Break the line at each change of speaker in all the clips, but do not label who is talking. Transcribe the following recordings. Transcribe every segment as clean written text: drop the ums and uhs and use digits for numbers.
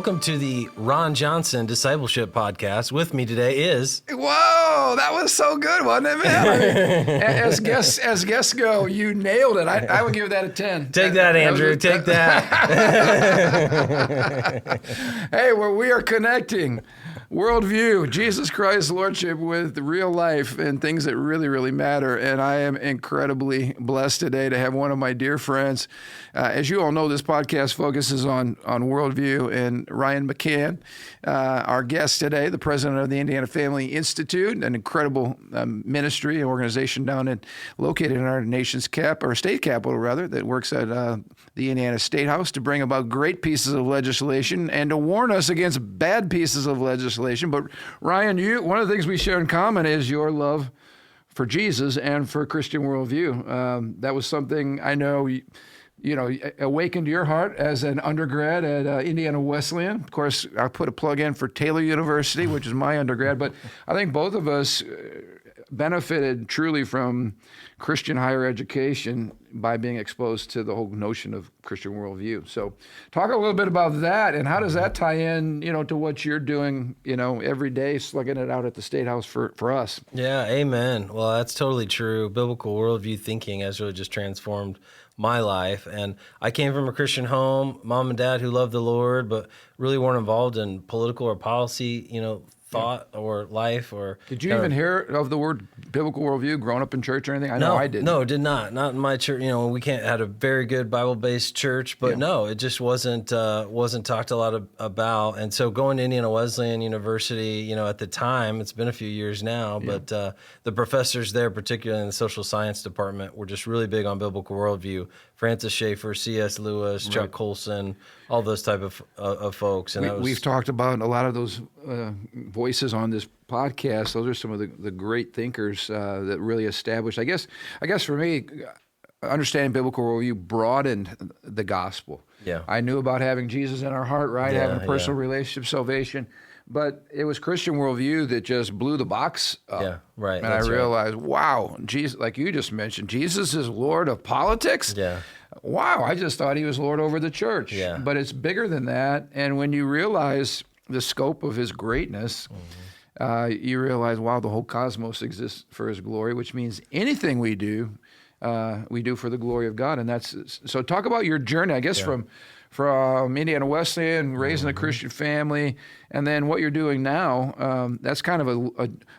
welcome to the Ron Johnson Discipleship Podcast. With me today is...
Whoa, that was so good, wasn't it, man? I mean, as guests go, you nailed it. I would give that a 10.
Take that, Andrew. Take that.
Hey, well, we are connecting worldview, Jesus Christ, Lordship with real life and things that really, really matter. And I am incredibly blessed today to have one of my dear friends. As you all know, this podcast focuses on worldview, and Ryan McCann, our guest today, the president of the Indiana Family Institute, an incredible ministry and organization located in our nation's state capital, rather, that works at the Indiana State House to bring about great pieces of legislation and to warn us against bad pieces of legislation. But Ryan, one of the things we share in common is your love for Jesus and for Christian worldview. That was something I know awakened your heart as an undergrad at Indiana Wesleyan. Of course, I put a plug in for Taylor University, which is my undergrad, but I think both of us benefited truly from Christian higher education by being exposed to the whole notion of Christian worldview. So talk a little bit about that, and how does that tie in, to what you're doing, every day, slugging it out at the State House for us.
Yeah, amen. Well, that's totally true. Biblical worldview thinking has really just transformed my life. And I came from a Christian home, mom and dad who loved the Lord, but really weren't involved in political or policy, thought or life or...
Did you even hear of the word biblical worldview growing up in church or anything? I know I didn't.
No, did not. Not in my church. We had a very good Bible-based church, but no, it just wasn't talked a lot about. And so going to Indiana Wesleyan University, at the time, it's been a few years now, but the professors there, particularly in the social science department, were just really big on biblical worldview. Francis Schaeffer, C.S. Lewis, Chuck Colson, all those type of folks. And
we've talked about a lot of those voices on this podcast. Those are some of the great thinkers that really established. I guess for me, understanding biblical worldview broadened the gospel.
Yeah,
I knew about having Jesus in our heart, right? Having a personal relationship, salvation. But it was Christian worldview that just blew the box up.
Yeah, right.
And I realized, wow, Jesus, like you just mentioned, Jesus is Lord of politics?
Yeah.
Wow, I just thought he was Lord over the church.
Yeah.
But it's bigger than that. And when you realize the scope of his greatness, you realize, wow, the whole cosmos exists for his glory, which means anything we do for the glory of God. And so talk about your journey, I guess, from Indiana Wesleyan, raised in a Christian family, and then what you're doing now. That's kind of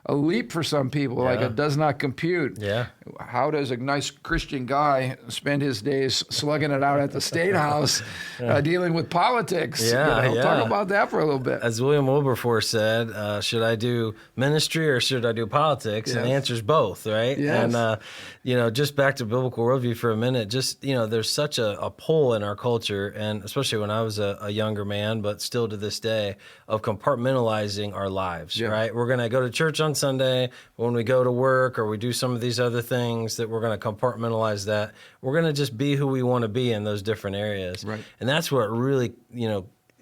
a leap for some people, like it does not compute.
Yeah.
How does a nice Christian guy spend his days slugging it out at the State House, dealing with politics? Talk about that for a little bit.
As William Wilberforce said, should I do ministry or should I do politics?
Yes.
And the answer's both, right?
Yes.
And, just back to biblical worldview for a minute, there's such a pull in our culture, and especially when I was a younger man, but still to this day, of compartmentalizing our lives, right? We're going to go to church on Sunday, when we go to work or we do some of these other things, that we're going to compartmentalize that. We're going to just be who we want to be in those different areas.
Right.
And that's what really,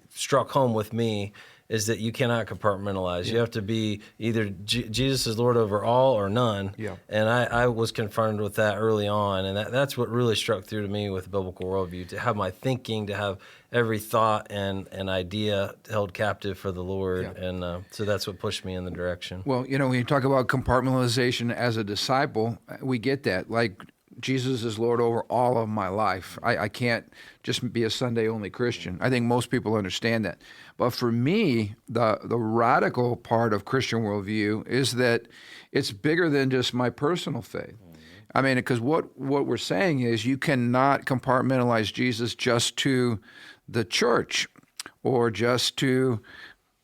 struck home with me, is that you cannot compartmentalize. You have to be either Jesus is Lord over all or none.
Yeah.
And I was confronted with that early on, and that's what really struck through to me with biblical worldview, to have my thinking, to have every thought and idea held captive for the Lord. Yeah. And so that's what pushed me in the direction.
Well, when you talk about compartmentalization as a disciple, we get that. Like, Jesus is Lord over all of my life. I can't just be a Sunday-only Christian. I think most people understand that. But for me, the radical part of Christian worldview is that it's bigger than just my personal faith. I mean, because what we're saying is you cannot compartmentalize Jesus just to the church or just to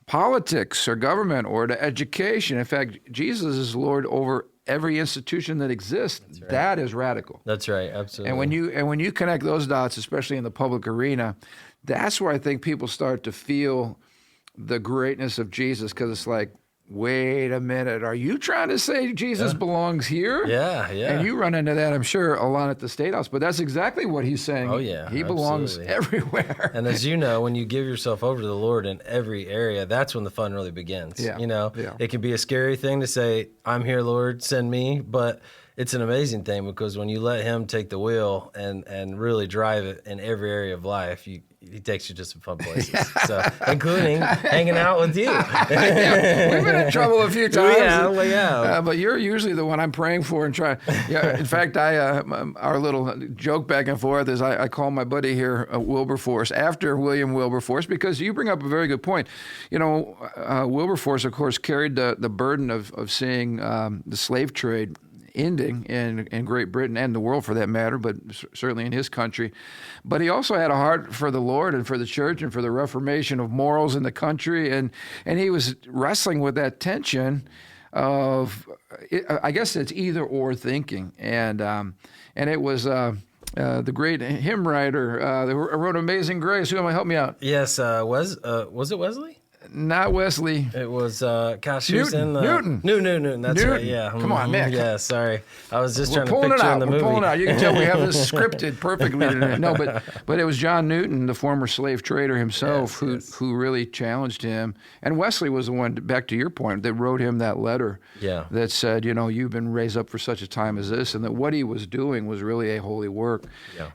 politics or government or to education. In fact, Jesus is Lord over every institution that exists. That's right. That is radical.
That's right, absolutely.
And when you connect those dots, especially in the public arena, that's where I think people start to feel the greatness of Jesus, because it's like, wait a minute, are you trying to say Jesus belongs here?
Yeah.
And you run into that, I'm sure, a lot at the State House, but that's exactly what he's saying.
Oh, yeah.
He belongs everywhere.
And as you know, when you give yourself over to the Lord in every area, that's when the fun really begins.
Yeah.
It can be a scary thing to say, I'm here, Lord, send me, but it's an amazing thing, because when you let him take the wheel and really drive it in every area of life, he takes you to some fun places, so including hanging out with you.
Yeah, we've been in trouble a few times.
Yeah.
But you're usually the one I'm praying for and trying. Yeah, in fact, our little joke back and forth is I call my buddy here Wilberforce after William Wilberforce, because you bring up a very good point. Wilberforce, of course, carried the burden of seeing the slave trade ending in Great Britain and the world for that matter, but certainly in his country. But he also had a heart for the Lord and for the church and for the reformation of morals in the country. And he was wrestling with that tension of, I guess it's either or thinking. And it was the great hymn writer that wrote Amazing Grace. Who am I? Help me out.
Yes, was it Wesley?
Not Wesley.
It was, who's in the...
Newton.
Newton, that's
Newton.
right, yeah.
Come on, Nick.
Yeah, sorry. I was just
We're
trying to
pulling it
picture
out.
in the
We're
movie.
pulling it out. You can tell we have this scripted perfectly today. No, but it was John Newton, the former slave trader himself, who really challenged him. And Wesley was the one, back to your point, that wrote him that letter that said, you've been raised up for such a time as this, and that what he was doing was really a holy work. Yeah.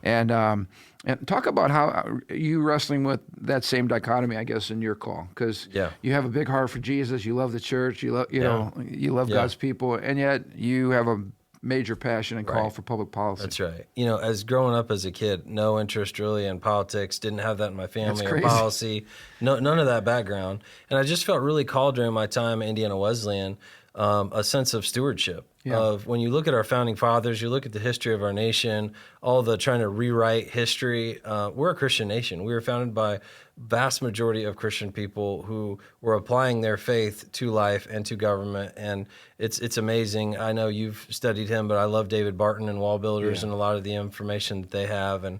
And talk about how you wrestling with that same dichotomy, I guess, in your call, because you have a big heart for Jesus, you love the church, you love God's people, and yet you have a major passion and call for public policy.
That's right. As growing up as a kid, no interest really in politics, didn't have that in my family or policy, none of that background, and I just felt really called during my time at Indiana Wesleyan, a sense of stewardship. Of when you look at our founding fathers, you look at the history of our nation, all the trying to rewrite history. We're a Christian nation. We were founded by vast majority of Christian people who were applying their faith to life and to government, and it's amazing. I know you've studied him, but I love David Barton and Wall Builders and a lot of the information that they have, and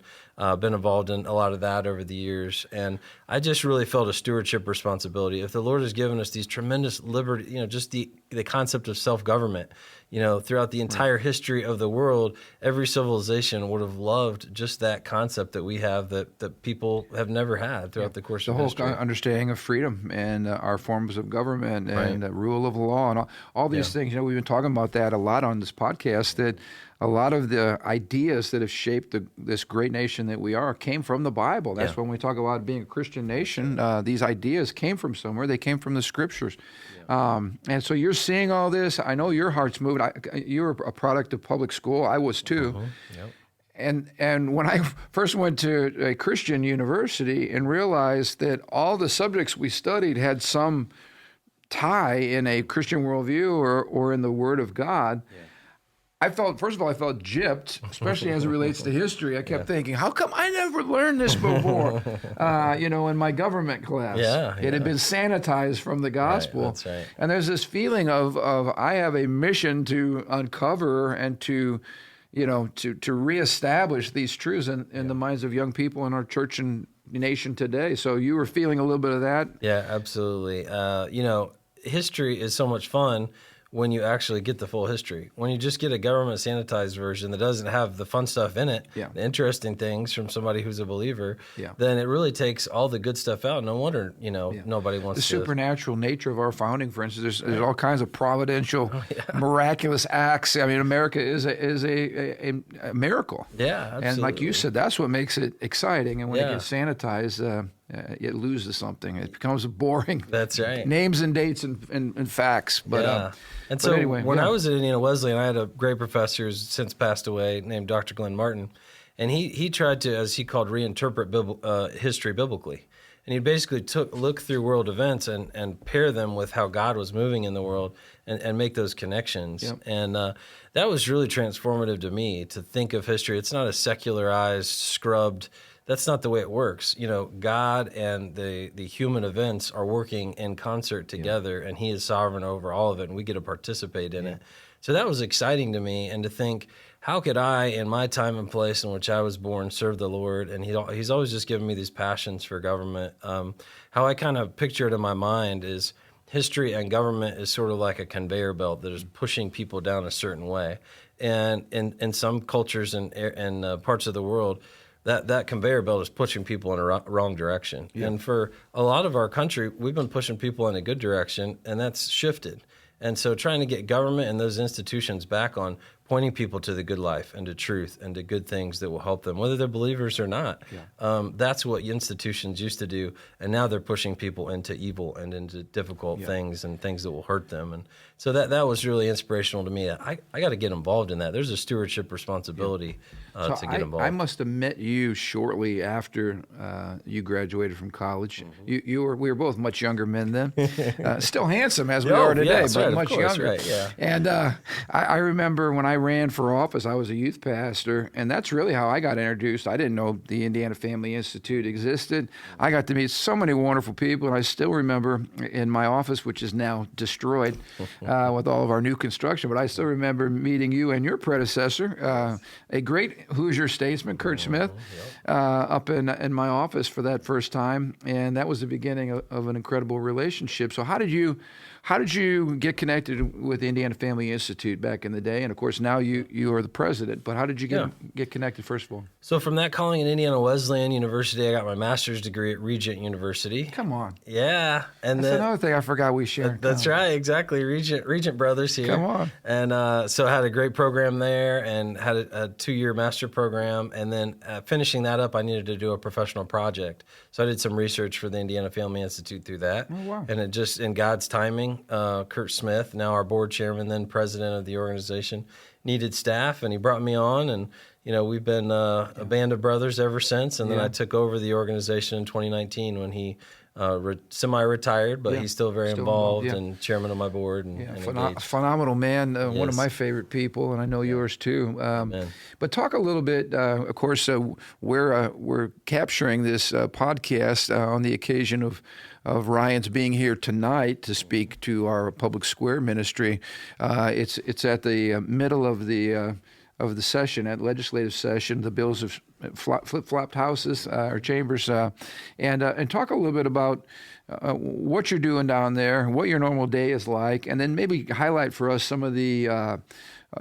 been involved in a lot of that over the years. And I just really felt a stewardship responsibility. If the Lord has given us these tremendous liberty, just the concept of self-government, throughout the entire history of the world, every civilization would have loved just that concept that we have that people have never had throughout the course of history.
The whole understanding of freedom and our forms of government and rule of law and all these things. We've been talking about that a lot on this podcast, that a lot of the ideas that have shaped this great nation that we are came from the Bible. That's when we talk about being a Christian nation, these ideas came from somewhere. They came from the Scriptures. And so you're seeing all this. I know your heart's moved. You're a product of public school. I was too. And when I first went to a Christian university and realized that all the subjects we studied had some tie in a Christian worldview or in the Word of God, I felt gypped, especially as it relates to history. I kept thinking, how come I never learned this before? In my government class. It had been sanitized from the gospel.
Right, that's right.
And there's this feeling of I have a mission to uncover and to reestablish these truths in the minds of young people in our church and nation today. So you were feeling a little bit of that?
Yeah, absolutely. History is so much fun when you actually get the full history. When you just get a government sanitized version that doesn't have the fun stuff in it, the interesting things from somebody who's a believer, then it really takes all the good stuff out. No wonder, nobody wants
the supernatural nature of our founding, for instance. There's all kinds of providential, miraculous acts. I mean, America is a miracle.
Yeah, absolutely.
And like you said, that's what makes it exciting. And when it gets sanitized, it loses something. It becomes boring.
That's right.
Names and dates and facts. But
and so
anyway,
when I was at Indiana Wesleyan, I had a great professor who's since passed away named Dr. Glenn Martin, and he tried to, as he called, reinterpret history biblically. And he basically look through world events and pair them with how God was moving in the world and make those connections. Yep. And that was really transformative to me, to think of history. It's not a secularized, scrubbed. That's not the way it works. God and the human events are working in concert together, and He is sovereign over all of it, and we get to participate in it. So that was exciting to me, and to think, how could I, in my time and place in which I was born, serve the Lord? And He's always just given me these passions for government. How I kind of picture it in my mind is history and government is sort of like a conveyor belt that is pushing people down a certain way. And in some cultures and parts of the world, that conveyor belt is pushing people in a wrong direction. Yeah. And for a lot of our country, we've been pushing people in a good direction, and that's shifted. And so trying to get government and those institutions back on pointing people to the good life and to truth and to good things that will help them, whether they're believers or not. That's what institutions used to do, and now they're pushing people into evil and into difficult things and things that will hurt them. And so that was really inspirational to me. I got to get involved in that. There's a stewardship responsibility to get involved.
I must have met you shortly after you graduated from college. We were both much younger men then, still handsome as we are today, but much younger.
Right, yeah.
And I remember when I ran for office, I was a youth pastor, and that's really how I got introduced. I didn't know the Indiana Family Institute existed. I got to meet so many wonderful people, and I still remember in my office, which is now destroyed with all of our new construction, but I still remember meeting you and your predecessor, a great Hoosier statesman, Kurt Smith, up in my office for that first time, and that was the beginning of an incredible relationship. So how did you get connected with the Indiana Family Institute back in the day? And of course, now you are the president. But how did you get connected, first of all?
So from that calling at Indiana Wesleyan University, I got my master's degree at Regent University.
Come on.
Yeah. And
that's another thing I forgot we shared.
That's right, exactly. Regent brothers here.
Come on.
And so I had a great program there and had a 2-year master program. And then finishing that up, I needed to do a professional project. So I did some research for the Indiana Family Institute through that.
Oh, wow.
And it just, in God's timing, Kurt Smith, now our board chairman, then president of the organization, needed staff, and he brought me on, and we've been a band of brothers ever since. And then I took over the organization in 2019 when he semi-retired, but he's still very involved and chairman of my board and engaged.
Phenomenal man, one of my favorite people, and I know yours too. But talk a little bit. Of course, we're capturing this podcast on the occasion of Ryan's being here tonight to speak to our public square ministry. It's at the middle of the session, at legislative session. The bills have flip-flopped houses or chambers, and talk a little bit about what you're doing down there, what your normal day is like, and then maybe highlight for us some of the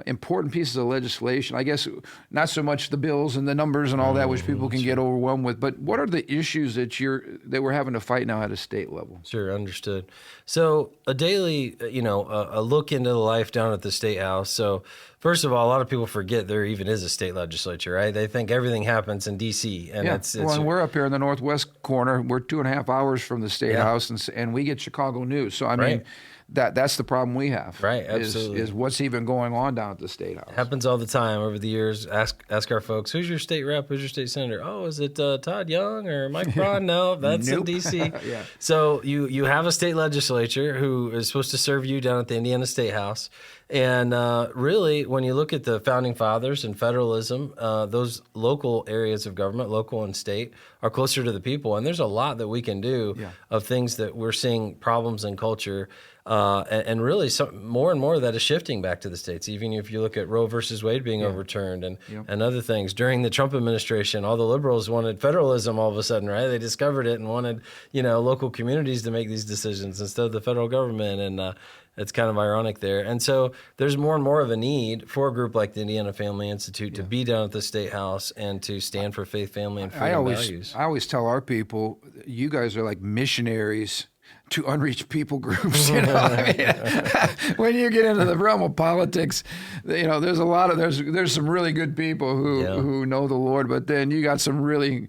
important pieces of legislation. I guess not so much the bills and the numbers and all that, which people can get overwhelmed with, but what are the issues that we're having to fight now at a state level?
Sure, understood. So a daily, a look into the life down at the State House. So first of all, a lot of people forget there even is a state legislature, right? They think everything happens in D.C. And
and we're up here in the northwest corner. We're 2.5 hours from the State House, and we get Chicago news. So I mean, that's the problem we have.
Right, absolutely.
Is what's even going on down at the State House.
Happens all the time over the years. Ask our folks, who's your state rep? Who's your state senator? Oh, is it Todd Young or Mike Braun? No, that's in D.C. So you have a state legislature who is supposed to serve you down at the Indiana State House. And really, when you look at the Founding Fathers and federalism, those local areas of government, local and state, are closer to the people. And there's a lot that we can do of things that we're seeing problems in culture. And really, more and more of that is shifting back to the states. Even if you look at Roe versus Wade being overturned and other things. During the Trump administration, all the liberals wanted federalism all of a sudden, right? They discovered it and wanted, local communities to make these decisions instead of the federal government. And it's kind of ironic there. And so there's more and more of a need for a group like the Indiana Family Institute to be down at the State House and to stand for faith, family, and freedom values.
I always tell our people, you guys are like missionaries to unreached people groups. When you get into the realm of politics, there's there's some really good people who know the Lord, but then you got some really,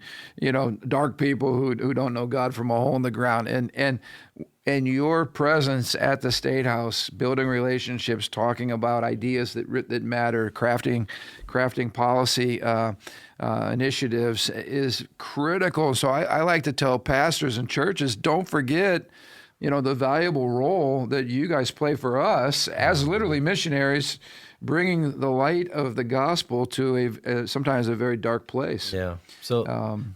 dark people who don't know God from a hole in the ground. And your presence at the State House, building relationships, talking about ideas that matter, crafting policy initiatives is critical. So I like to tell pastors and churches, don't forget, the valuable role that you guys play for us as literally missionaries, bringing the light of the gospel to sometimes a very dark place.
Yeah. So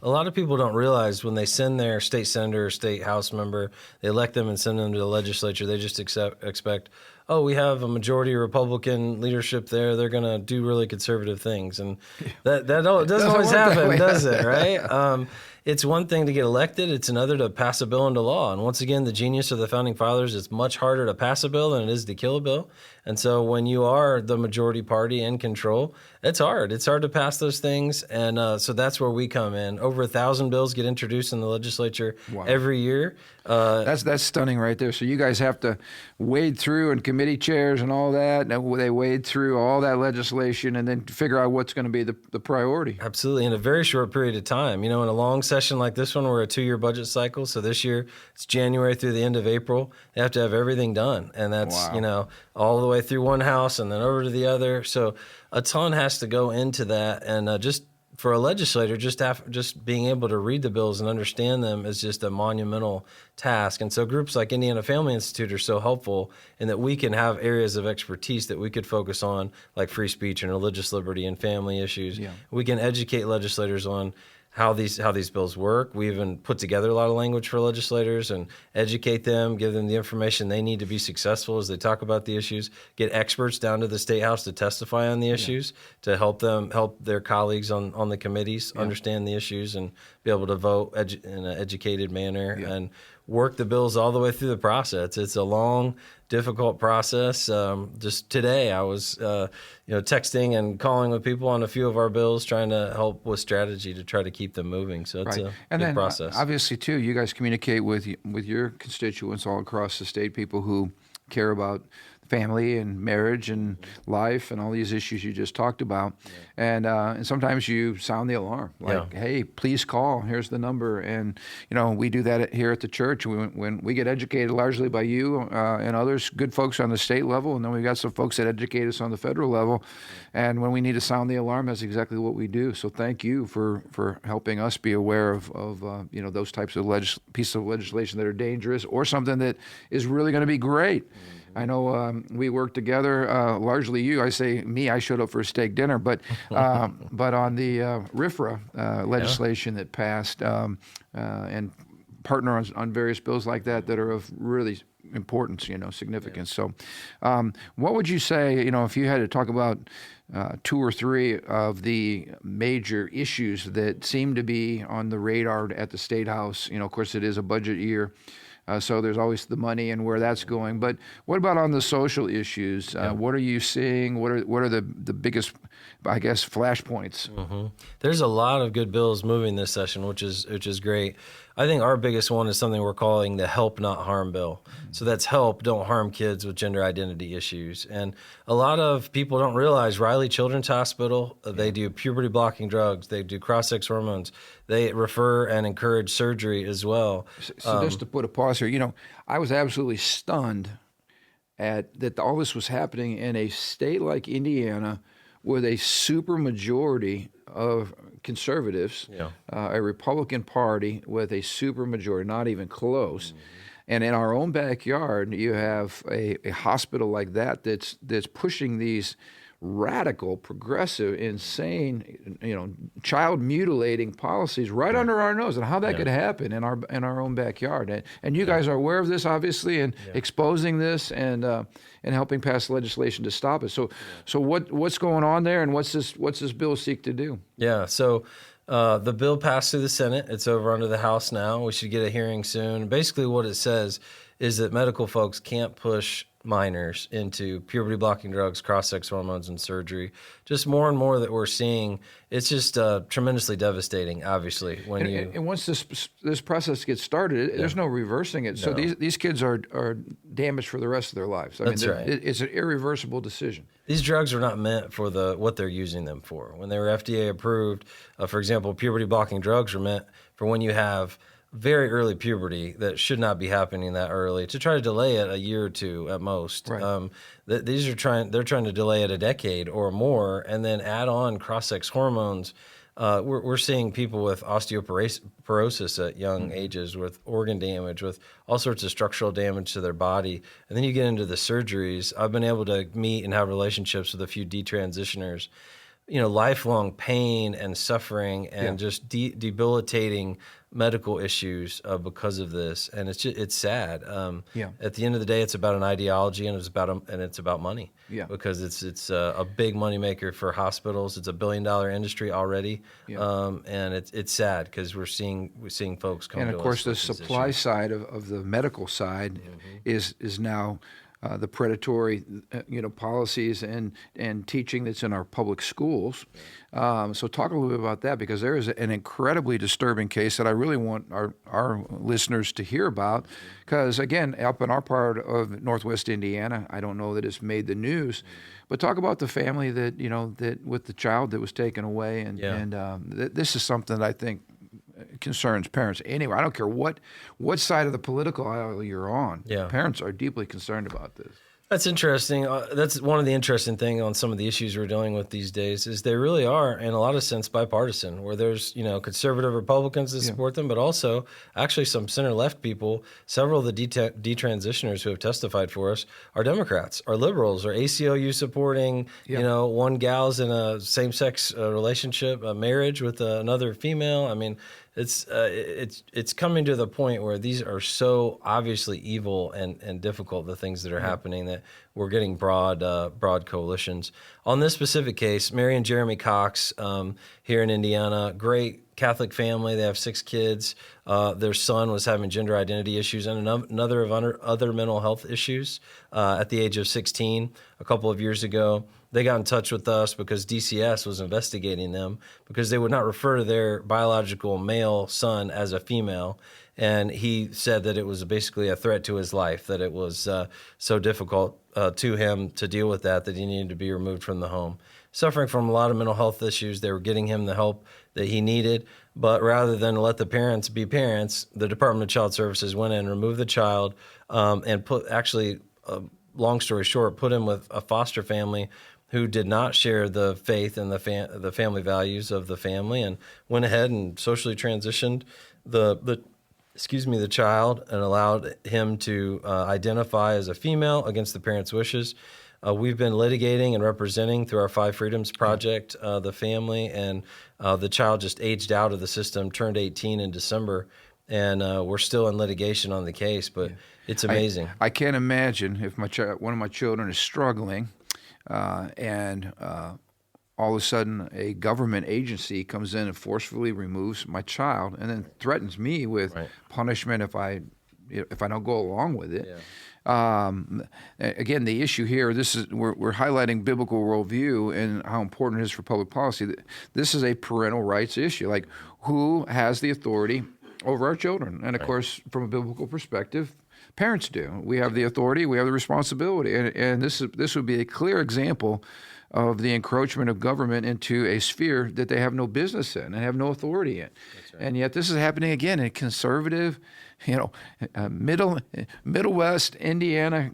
a lot of people don't realize when they send their state senator or state house member, they elect them and send them to the legislature, they just expect, we have a majority Republican leadership there, they're going to do really conservative things. And that doesn't always happen, does it, right? it's one thing to get elected, it's another to pass a bill into law. And once again, the genius of the Founding Fathers, it's much harder to pass a bill than it is to kill a bill. And so when you are the majority party in control, it's hard. It's hard to pass those things. And so that's where we come in. Over 1,000 bills get introduced in the legislature every year.
That's stunning right there. So you guys have to wade through, and committee chairs and all that. And they wade through all that legislation and then figure out what's going to be the priority.
Absolutely. In a very short period of time. In a long session like this one, we're a 2-year budget cycle. So this year, it's January through the end of April. They have to have everything done. And that's, all the way through one house and then over to the other. So a ton has to go into that. And just for a legislator, just being able to read the bills and understand them is just a monumental task. And so groups like Indiana Family Institute are so helpful in that we can have areas of expertise that we could focus on, like free speech and religious liberty and family issues. Yeah. We can educate legislators on how these bills work. We even put together a lot of language for legislators and educate them, give them the information they need to be successful as they talk about the issues, get experts down to the State House to testify on the issues, to help their colleagues on the committees understand the issues and be able to vote in an educated manner and work the bills all the way through the process. It's a long, difficult process. Just today, I was texting and calling with people on a few of our bills, trying to help with strategy to try to keep them moving. So it's a good process.
Obviously, too, you guys communicate with your constituents all across the state, people who care about family and marriage and life and all these issues you just talked about. And sometimes you sound the alarm, like, hey, please call. Here's the number. And, we do that here at the church. When we get educated largely by you and others, good folks on the state level, and then we've got some folks that educate us on the federal level. And when we need to sound the alarm, that's exactly what we do. So thank you for helping us be aware of those types of pieces of legislation that are dangerous or something that is really going to be great. I know we worked together, largely you. I say me, I showed up for a steak dinner, but on the RFRA legislation that passed and partner on various bills like that are of really importance, significance. So what would you say, if you had to talk about 2 or 3 of the major issues that seem to be on the radar at the State House? Of course, it is a budget year. So there's always the money and where that's going. But what about on the social issues? What are you seeing? What are the biggest, I guess, flashpoints?
Mm-hmm. There's a lot of good bills moving this session, which is great. I think our biggest one is something we're calling the Help Not Harm bill. So that's help, don't harm kids with gender identity issues. And a lot of people don't realize Riley Children's Hospital, they do puberty blocking drugs, they do cross-sex hormones, they refer and encourage surgery as well.
So just to put a pause here, I was absolutely stunned at that all this was happening in a state like Indiana with a super majority of conservatives, a Republican Party with a super majority, not even close. Mm-hmm. And in our own backyard, you have a hospital like that's pushing these radical, progressive, insane, child mutilating policies right under our nose, and how that could happen in our own backyard. And you guys are aware of this, obviously, and exposing this and helping pass legislation to stop it. So what's going on there, and what's this bill seek to do?
Yeah. So the bill passed through the Senate. It's over under the House now. We should get a hearing soon. Basically, what it says is that medical folks can't push minors into puberty blocking drugs, cross-sex hormones, and surgery. Just more and more that we're seeing. It's just tremendously devastating, obviously.
And once this process gets started, there's no reversing it. So these kids are damaged for the rest of their lives.
That's right.
It's an irreversible decision.
These drugs are not meant for what they're using them for. When they were FDA approved, for example, puberty blocking drugs are meant for when you have very early puberty that should not be happening that early, to try to delay it a year or 2 at most. Right. They're trying to delay it a decade or more, and then add on cross-sex hormones. We're seeing people with osteoporosis at young ages, with organ damage, with all sorts of structural damage to their body. And then you get into the surgeries. I've been able to meet and have relationships with a few detransitioners. lifelong pain and suffering and just debilitating medical issues because of this, and it's sad. At the end of the day, it's about an ideology, and it's about money. Because it's a big moneymaker for hospitals. It's $1 billion industry already, and it's sad because we're seeing folks come.
And of course, the supply side of the medical side is now the predatory, policies and teaching that's in our public schools. So talk a little bit about that, because there is an incredibly disturbing case that I really want our listeners to hear about. Because again, up in our part of Northwest Indiana, I don't know that it's made the news, but talk about the family that with the child that was taken away, and this is something that I think concerns parents. Anyway, I don't care what side of the political aisle you're on. Parents are deeply concerned about this.
That's interesting. That's one of the interesting things on some of the issues we're dealing with these days is they really are, in a lot of sense, bipartisan, where there's, conservative Republicans that support them, but also actually some center-left people. Several of the detransitioners who have testified for us are Democrats, are liberals, are ACLU supporting, one gal's in a same-sex relationship, a marriage with another female. I mean, it's coming to the point where these are so obviously evil and difficult, the things that are happening, that we're getting broad coalitions. On this specific case, Mary and Jeremy Cox here in Indiana, great Catholic family. They have 6 kids. Their son was having gender identity issues and another of other mental health issues at the age of 16 a couple of years ago. They got in touch with us because DCS was investigating them because they would not refer to their biological male son as a female. And he said that it was basically a threat to his life, that it was so difficult to him to deal with that he needed to be removed from the home. Suffering from a lot of mental health issues, they were getting him the help that he needed. But rather than let the parents be parents, the Department of Child Services went in and removed the child and long story short, put him with a foster family who did not share the faith and the family values of the family, and went ahead and socially transitioned the child and allowed him to identify as a female against the parents' wishes. We've been litigating and representing through our 5 Freedoms Project the family, and the child just aged out of the system, turned 18 in December, and we're still in litigation on the case, but it's amazing.
I can't imagine if one of my children is struggling, and all of a sudden a government agency comes in and forcefully removes my child and then threatens me with punishment if I don't go along with it. Again, the issue here, we're highlighting biblical worldview and how important it is for public policy. This is a parental rights issue. Like, who has the authority over our children? And of course, from a biblical perspective, parents do. We have the authority, we have the responsibility, and this would be a clear example of the encroachment of government into a sphere that they have no business in and have no authority in. Right. And yet this is happening again in conservative, Middle West Indiana,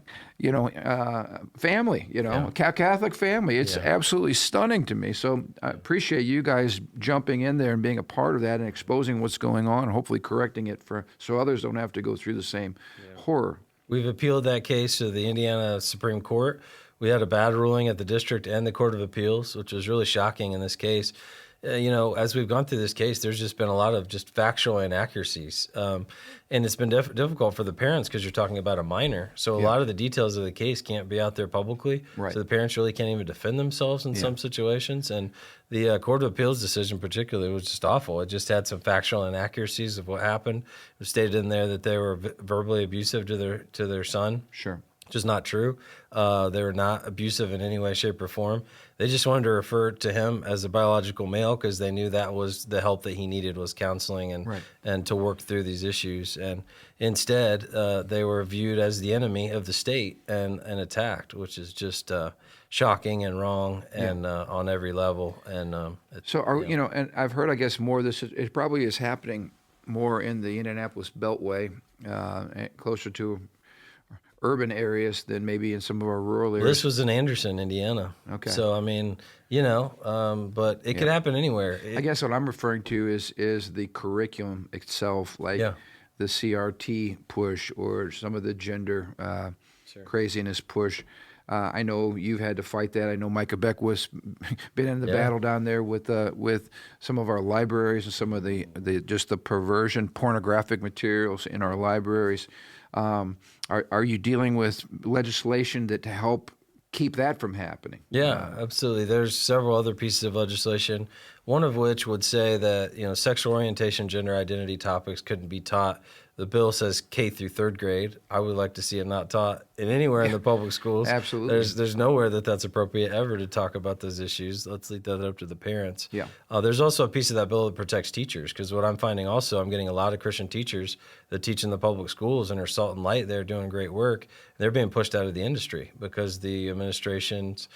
family, Catholic family. It's absolutely stunning to me. So I appreciate you guys jumping in there and being a part of that and exposing what's going on and hopefully correcting it so others don't have to go through the same horror.
We've appealed that case to the Indiana Supreme Court. We had a bad ruling at the district and the Court of Appeals, which was really shocking in this case. As we've gone through this case, there's just been a lot of just factual inaccuracies. And it's been difficult for the parents because you're talking about a minor. So a lot of the details of the case can't be out there publicly. Right. So the parents really can't even defend themselves in some situations. And the Court of Appeals decision particularly was just awful. It just had some factual inaccuracies of what happened. It was stated in there that they were verbally abusive to their son.
Sure.
Which is not true. They were not abusive in any way, shape, or form. They just wanted to refer to him as a biological male because they knew that was the help that he needed, was counseling and to work through these issues. And instead, they were viewed as the enemy of the state and attacked, which is just shocking and wrong and on every level. And
and I've heard, I guess, more of this. It probably is happening more in the Indianapolis Beltway, closer to urban areas than maybe in some of our rural areas.
This was in Anderson, Indiana. Okay. So, I mean, but it could happen anywhere.
I guess what I'm referring to is the curriculum itself, like the CRT push or some of the gender craziness push. I know you've had to fight that. I know Micah Beck was been in the battle down there with some of our libraries and some of the just the perversion, pornographic materials in our libraries. Are you dealing with legislation to help keep that from happening?
Yeah, absolutely. There's several other pieces of legislation, one of which would say that, sexual orientation, gender identity topics couldn't be taught. The bill says K through third grade. I would like to see it not taught anywhere in the public schools.
Absolutely.
There's nowhere that's appropriate ever to talk about those issues. Let's leave that up to the parents.
Yeah.
There's also a piece of that bill that protects teachers, because what I'm finding also, I'm getting a lot of Christian teachers that teach in the public schools and are salt and light. They're doing great work. They're being pushed out of the industry because the administrations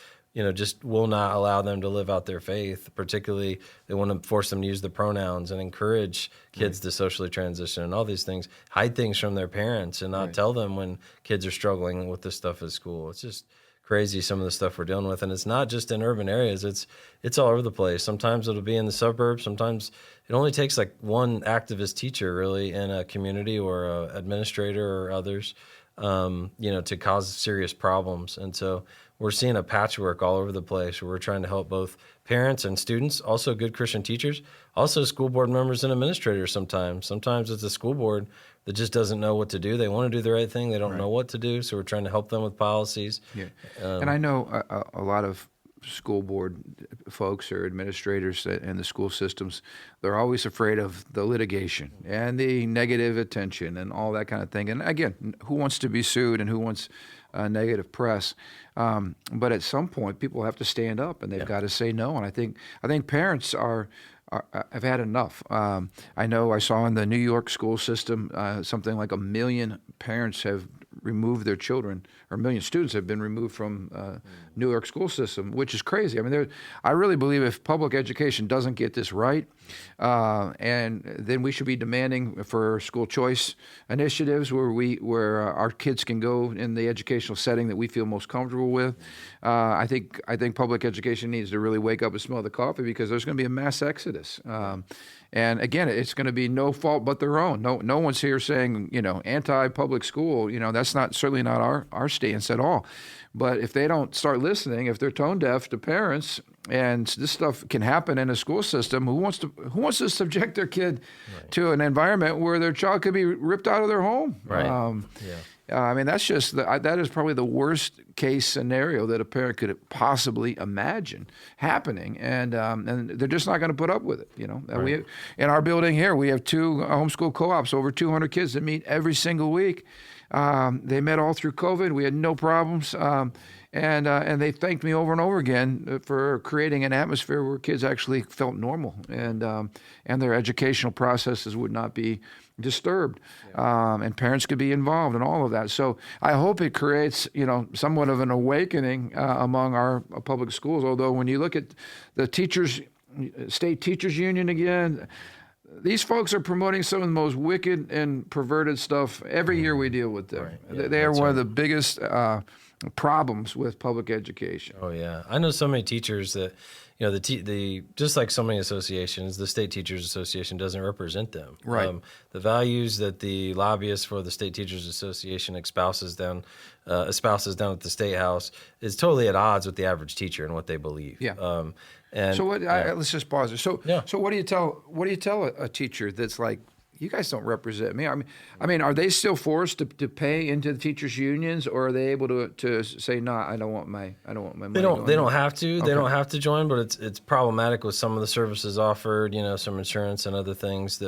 just will not allow them to live out their faith. Particularly, they want to force them to use the pronouns and encourage kids to socially transition and all these things, hide things from their parents and not tell them when kids are struggling with this stuff at school. It's just crazy, some of the stuff we're dealing with. And it's not just in urban areas. It's all over the place. Sometimes it'll be in the suburbs. Sometimes it only takes like one activist teacher really in a community or a administrator or others, to cause serious problems. And so we're seeing a patchwork all over the place where we're trying to help both parents and students, also good Christian teachers, also school board members and administrators sometimes. Sometimes it's a school board that just doesn't know what to do. They want to do the right thing. They don't know what to do. So we're trying to help them with policies.
Yeah. And I know a lot of school board folks or administrators and the school systems, they're always afraid of the litigation and the negative attention and all that kind of thing. And again, who wants to be sued and who wants negative press? But at some point, people have to stand up and they've got to say no. And I think parents have had enough. I know I saw in the New York school system something like 1 million parents have removed their children, or 1 million students have been removed from New York school system, which is crazy. I mean, I really believe if public education doesn't get this right, and then we should be demanding for school choice initiatives where our kids can go in the educational setting that we feel most comfortable with. I think public education needs to really wake up and smell the coffee, because there's going to be a mass exodus. And again, it's going to be no fault but their own. No one's here saying, anti-public school. That's certainly not our stance at all. But if they don't start listening, if they're tone deaf to parents, and this stuff can happen in a school system, who wants to subject their kid to an environment where their child could be ripped out of their home?
Right.
I mean, that's just that is probably the worst case scenario that a parent could possibly imagine happening, and they're just not going to put up with it. We in our building here, we have 2 homeschool co-ops, over 200 kids that meet every single week. They met all through COVID. We had no problems, and they thanked me over and over again for creating an atmosphere where kids actually felt normal, and their educational processes would not be disturbed, and parents could be involved in all of that. So I hope it creates, somewhat of an awakening among our public schools. Although when you look at the state teachers union again, these folks are promoting some of the most wicked and perverted stuff every year we deal with them. Right. Yeah, they are one of the biggest problems with public education.
Oh yeah, I know so many teachers that the just like so many associations, the State Teachers Association doesn't represent them.
Right.
The values that the lobbyists for the State Teachers Association espouses down at the State House is totally at odds with the average teacher and what they believe.
Yeah.
And
so let's just pause there. So what do you tell a teacher that's like, you guys don't represent me? I mean, are they still forced to pay into the teachers unions, or are they able to say, no, I don't want my money?
They don't have to. Okay. They don't have to join, but it's problematic with some of the services offered, some insurance and other things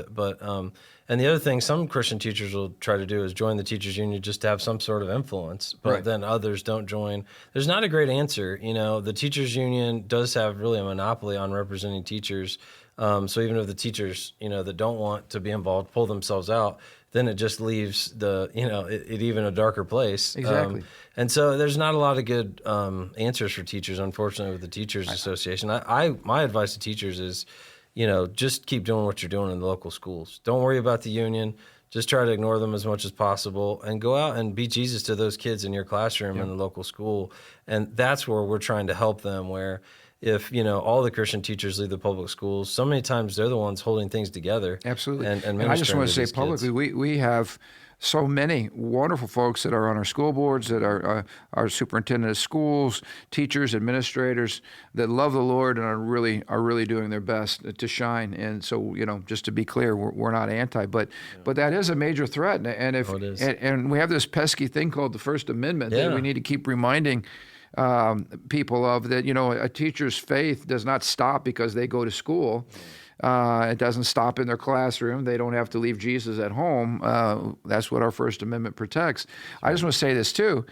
and the other thing some Christian teachers will try to do is join the teachers union just to have some sort of influence, but then others don't join. There's not a great answer. The teachers union does have really a monopoly on representing teachers. So even if the teachers, that don't want to be involved pull themselves out, then it just leaves it even a darker place.
Exactly.
And so there's not a lot of good answers for teachers, unfortunately, with the Teachers Association. My advice to teachers is, just keep doing what you're doing in the local schools. Don't worry about the union. Just try to ignore them as much as possible and go out and be Jesus to those kids in your classroom in the local school. And that's where we're trying to help them, where if, all the Christian teachers leave the public schools, so many times they're the ones holding things together.
Absolutely.
And
I just want to say publicly, we have so many wonderful folks that are on our school boards, that are our superintendent of schools, teachers, administrators that love the Lord and are really doing their best to shine. And so, just to be clear, we're not anti, but that is a major threat. And if
it is.
and we have this pesky thing called the First Amendment that we need to keep reminding people of, that a teacher's faith does not stop because they go to school. It doesn't stop in their classroom. They don't have to leave Jesus at home. That's what our First Amendment protects. I just want to say this too.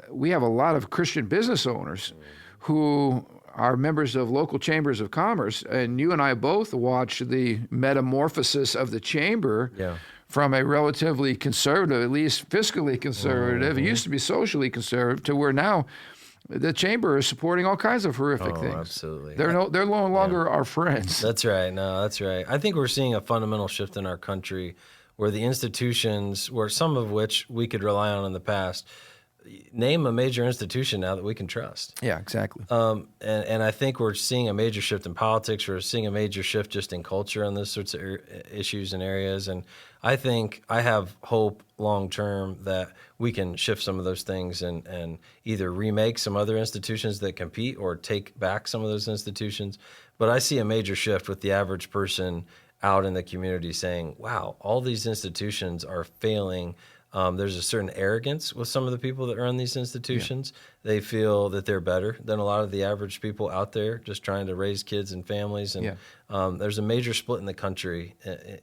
We have a lot of Christian business owners who are members of local chambers of commerce, and you and I both watched the metamorphosis of the chamber from a relatively conservative, at least fiscally conservative, it used to be socially conservative, to where now the chamber is supporting all kinds of horrific things.
Absolutely.
They're no longer our friends.
That's right. No, that's right. I think we're seeing a fundamental shift in our country where the institutions, where some of which we could rely on in the past, name a major institution now that we can trust.
Yeah, exactly.
And I think we're seeing a major shift in politics. We're seeing a major shift just in culture on those sorts of issues and areas. And I think I have hope long term that we can shift some of those things and either remake some other institutions that compete or take back some of those institutions. But I see a major shift with the average person out in the community saying, wow, all these institutions are failing. There's a certain arrogance with some of the people that run these institutions. They feel that they're better than a lot of the average people out there just trying to raise kids and families. And there's a major split in the country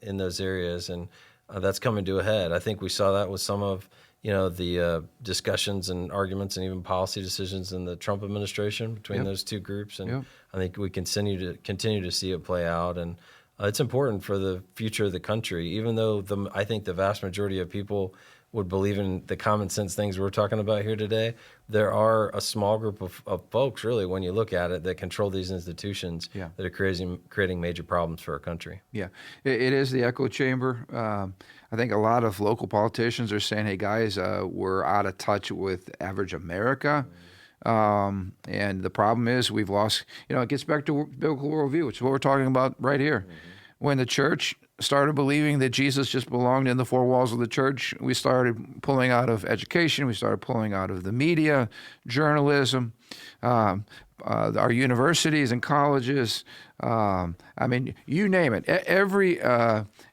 in those areas, and that's coming to a head. I think we saw that with some of the discussions and arguments and even policy decisions in the Trump administration between those two groups. And I think we continue to see it play out. And it's important for the future of the country, even though I think the vast majority of people would believe in the common sense things we're talking about here today. There are a small group of folks, really, when you look at it, that control these institutions that are creating major problems for our country. Yeah,
it is the echo chamber. I think a lot of local politicians are saying, hey, guys, we're out of touch with average America. And the problem is we've lost, it gets back to biblical worldview, which is what we're talking about right here. When the church started believing that Jesus just belonged in the four walls of the church, we started pulling out of education, we started pulling out of the media, journalism, our universities and colleges. You name it. Every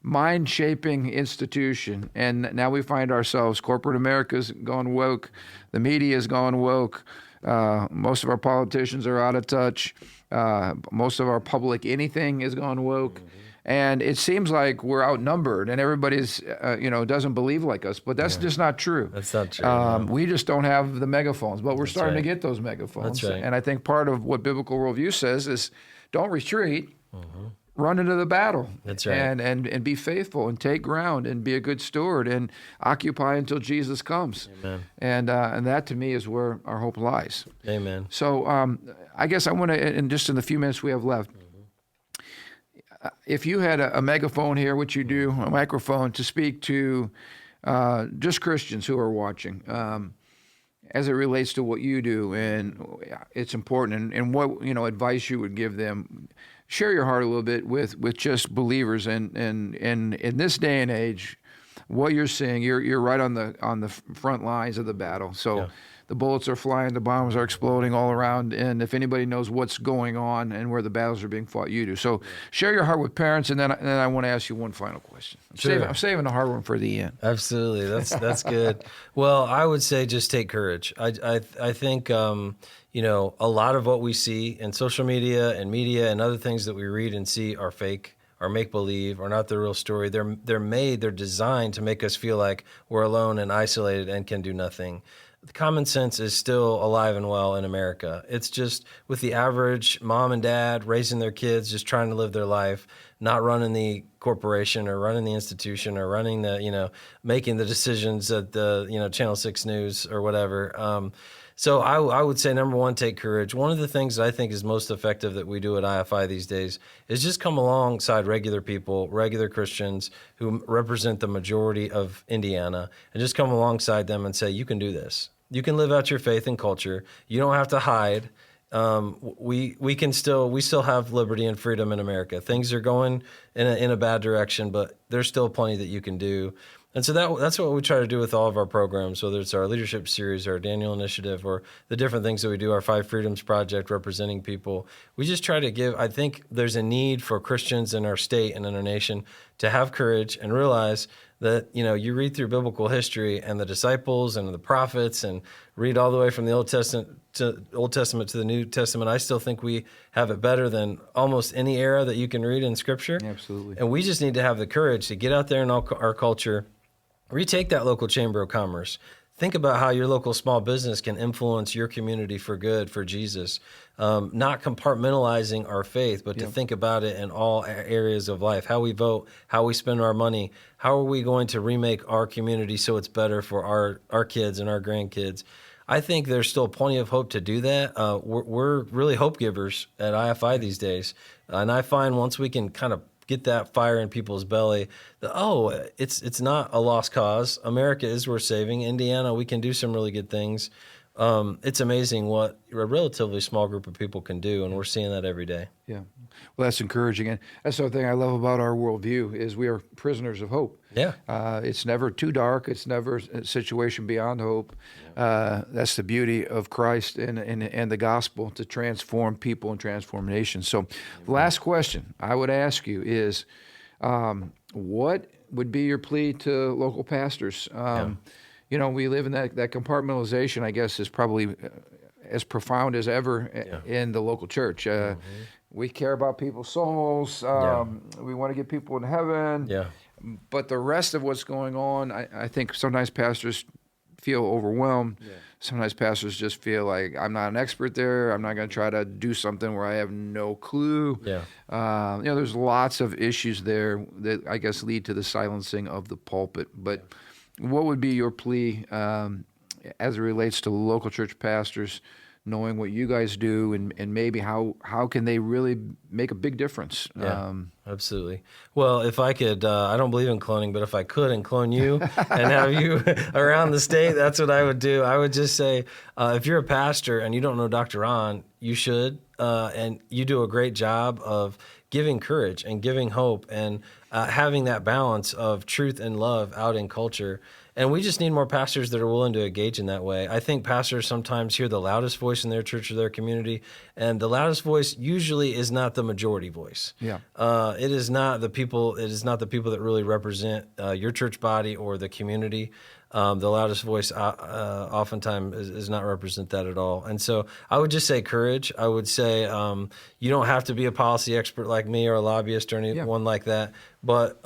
mind-shaping institution, and now we find ourselves, corporate America's gone woke, the media's gone woke, most of our politicians are out of touch, most of our public anything is gone woke. And it seems like we're outnumbered and everybody's, doesn't believe like us. But that's just not true.
That's not true.
We just don't have the megaphones, but we're starting to get those megaphones.
That's right.
And I think part of what biblical worldview says is don't retreat, run into the battle.
That's right.
And be faithful and take ground and be a good steward and occupy until Jesus comes.
Amen.
And that to me is where our hope lies.
Amen.
So I guess I want to, and just in the few minutes we have left, if you had a megaphone here, which you do, a microphone, to speak to just Christians who are watching, as it relates to what you do, and it's important, and what advice you would give them, share your heart a little bit with just believers, and in this day and age, what you're seeing, you're right on the front lines of the battle. So. The bullets are flying, the bombs are exploding all around, and if anybody knows what's going on and where the battles are being fought, you do. So share your heart with parents, and then I want to ask you one final question. I'm saving the hard one for the end.
Absolutely, that's good. Well, I would say just take courage. I think a lot of what we see in social media and media and other things that we read and see are fake, are make-believe, are not the real story. They're designed to make us feel like we're alone and isolated and can do nothing. The common sense is still alive and well in America. It's just with the average mom and dad raising their kids, just trying to live their life, not running the corporation or running the institution or running the, making the decisions at the, Channel 6 News or whatever. So I would say, number one, take courage. One of the things that I think is most effective that we do at IFI these days is just come alongside regular people, regular Christians who represent the majority of Indiana, and just come alongside them and say, you can do this. You can live out your faith and culture. You don't have to hide. We still have liberty and freedom in America. Things are going in a bad direction, but there's still plenty that you can do. And so that's what we try to do with all of our programs, whether it's our leadership series, our Daniel Initiative, or the different things that we do, our Five Freedoms Project, representing people. We just try to give, I think there's a need for Christians in our state and in our nation to have courage and realize that, you read through biblical history and the disciples and the prophets and read all the way from the Old Testament to the New Testament. I still think we have it better than almost any era that you can read in Scripture.
Absolutely.
And we just need to have the courage to get out there in our culture, retake that local chamber of commerce. Think about how your local small business can influence your community for good, for Jesus. Not compartmentalizing our faith, but to think about it in all areas of life. How we vote, how we spend our money. How are we going to remake our community so it's better for our kids and our grandkids? I think there's still plenty of hope to do that. We're really hope givers at IFI these days. And I find once we can kind of get that fire in people's belly, that, it's not a lost cause. America is worth saving. Indiana, we can do some really good things. It's amazing what a relatively small group of people can do, and we're seeing that every day.
Yeah. Well, that's encouraging. And that's the other thing I love about our worldview is we are prisoners of hope.
Yeah.
It's never too dark. It's never a situation beyond hope. That's the beauty of Christ and the gospel to transform people and transform nations. So the last question I would ask you is, what would be your plea to local pastors? We live in that compartmentalization, I guess, is probably as profound as ever in the local church. We care about people's souls. We want to get people in heaven.
Yeah.
But the rest of what's going on, I think sometimes pastors feel overwhelmed. Yeah. Sometimes pastors just feel like, I'm not an expert there. I'm not going to try to do something where I have no clue. Yeah. There's lots of issues there that I guess lead to the silencing of the pulpit. But what would be your plea as it relates to local church pastors, knowing what you guys do and maybe how can they really make a big difference?
Yeah, absolutely. Well, if I could, I don't believe in cloning, but if I could and clone you and have you around the state, that's what I would do. I would just say, if you're a pastor and you don't know Dr. Ron, you should, and you do a great job of giving courage and giving hope and having that balance of truth and love out in culture. And we just need more pastors that are willing to engage in that way. I think pastors sometimes hear the loudest voice in their church or their community, and the loudest voice usually is not the majority voice. Yeah. It is not the people that really represent your church body or the community. The loudest voice oftentimes is not represent that at all. And so I would just say courage. I would say you don't have to be a policy expert like me or a lobbyist or anyone like that. But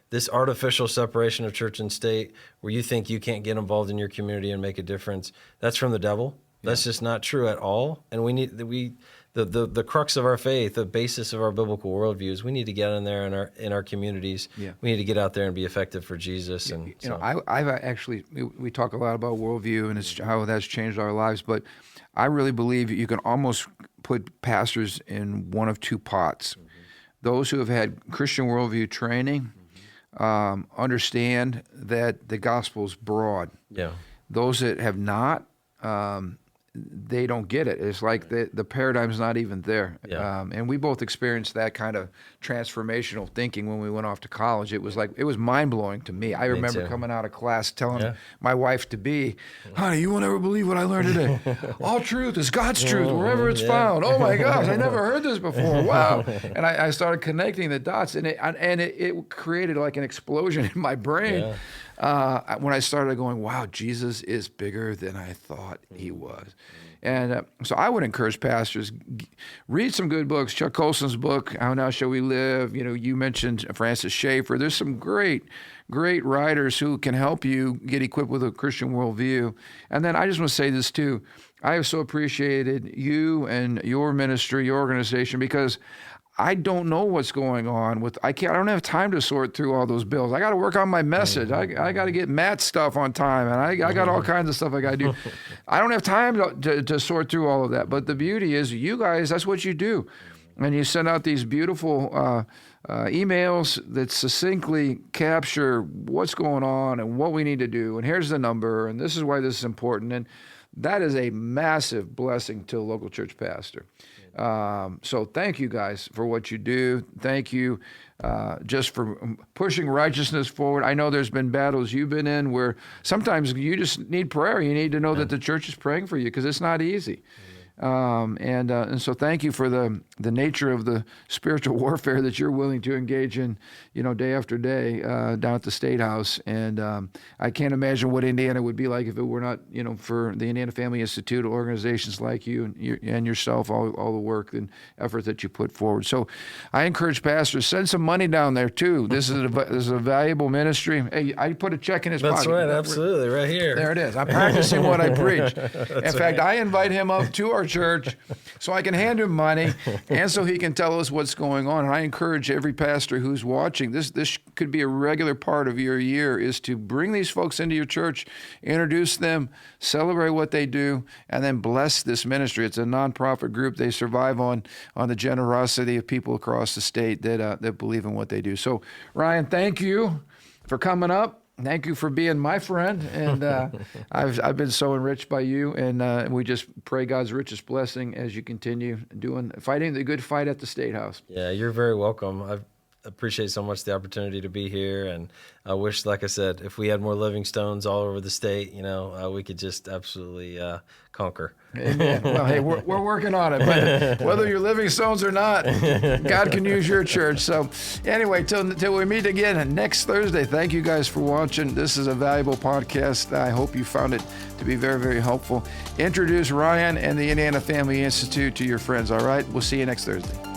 this artificial separation of church and state where you think you can't get involved in your community and make a difference, that's from the devil. That's just not true at all. And the crux of our faith, the basis of our biblical worldview is we need to get in there in our communities. Yeah. We need to get out there and be effective for Jesus. And
I've actually, we talk a lot about worldview and it's how that's changed our lives, but I really believe you can almost put pastors in one of two pots. Mm-hmm. Those who have had Christian worldview training understand that the gospel is broad. Yeah. Those that have not, they don't get it. It's like the paradigm's not even there. Yeah. And we both experienced that kind of transformational thinking when we went off to college. It was mind-blowing to me. I remember coming out of class telling my wife to be, honey, you won't ever believe what I learned today. All truth is God's truth wherever it's found. Oh my gosh, I never heard this before. Wow. And I started connecting the dots, and it created like an explosion in my brain. Yeah. When I started going, wow, Jesus is bigger than I thought he was. And so I would encourage pastors, read some good books. Chuck Colson's book, How Now Shall We Live? You mentioned Francis Schaeffer. There's some great writers who can help you get equipped with a Christian worldview. And then I just want to say this too. I have so appreciated you and your ministry, your organization, because I don't know what's going on I don't have time to sort through all those bills. I got to work on my message. I got to get Matt's stuff on time, and I got all kinds of stuff I got to do. I don't have time to sort through all of that. But the beauty is, you guys, that's what you do, and you send out these beautiful emails that succinctly capture what's going on and what we need to do. And here's the number, and this is why this is important. And that is a massive blessing to a local church pastor. So thank you guys for what you do. Thank you just for pushing righteousness forward. I know there's been battles you've been in where sometimes you just need prayer. You need to know that the church is praying for you because it's not easy. And so thank you for the nature of the spiritual warfare that you're willing to engage in, day after day down at the State House. And I can't imagine what Indiana would be like if it were not, for the Indiana Family Institute, organizations like you and yourself, all the work and effort that you put forward. So I encourage pastors, send some money down there too. This is a valuable ministry. Hey, I put a check in his pocket.
That's right, absolutely, right here.
There it is. I'm practicing what I preach. In fact, I invite him up to our church so I can hand him money and so he can tell us what's going on. And I encourage every pastor who's watching, this could be a regular part of your year, is to bring these folks into your church, introduce them, celebrate what they do, and then bless this ministry. It's a nonprofit group. They survive on the generosity of people across the state that believe in what they do. So, Ryan, thank you for coming up. Thank you for being my friend, and I've been so enriched by you, and we just pray God's richest blessing as you continue fighting the good fight at the State House.
Yeah, you're very welcome. I appreciate so much the opportunity to be here, and I wish, like I said, if we had more living stones all over the state, we could just absolutely conquer.
Amen. Well, hey, we're working on it, but whether you're living stones or not, God can use your church. So anyway, till we meet again next Thursday, thank you guys for watching. This is a valuable podcast. I hope you found it to be very, very helpful. Introduce Ryan and the Indiana Family Institute to your friends, all right? We'll see you next Thursday.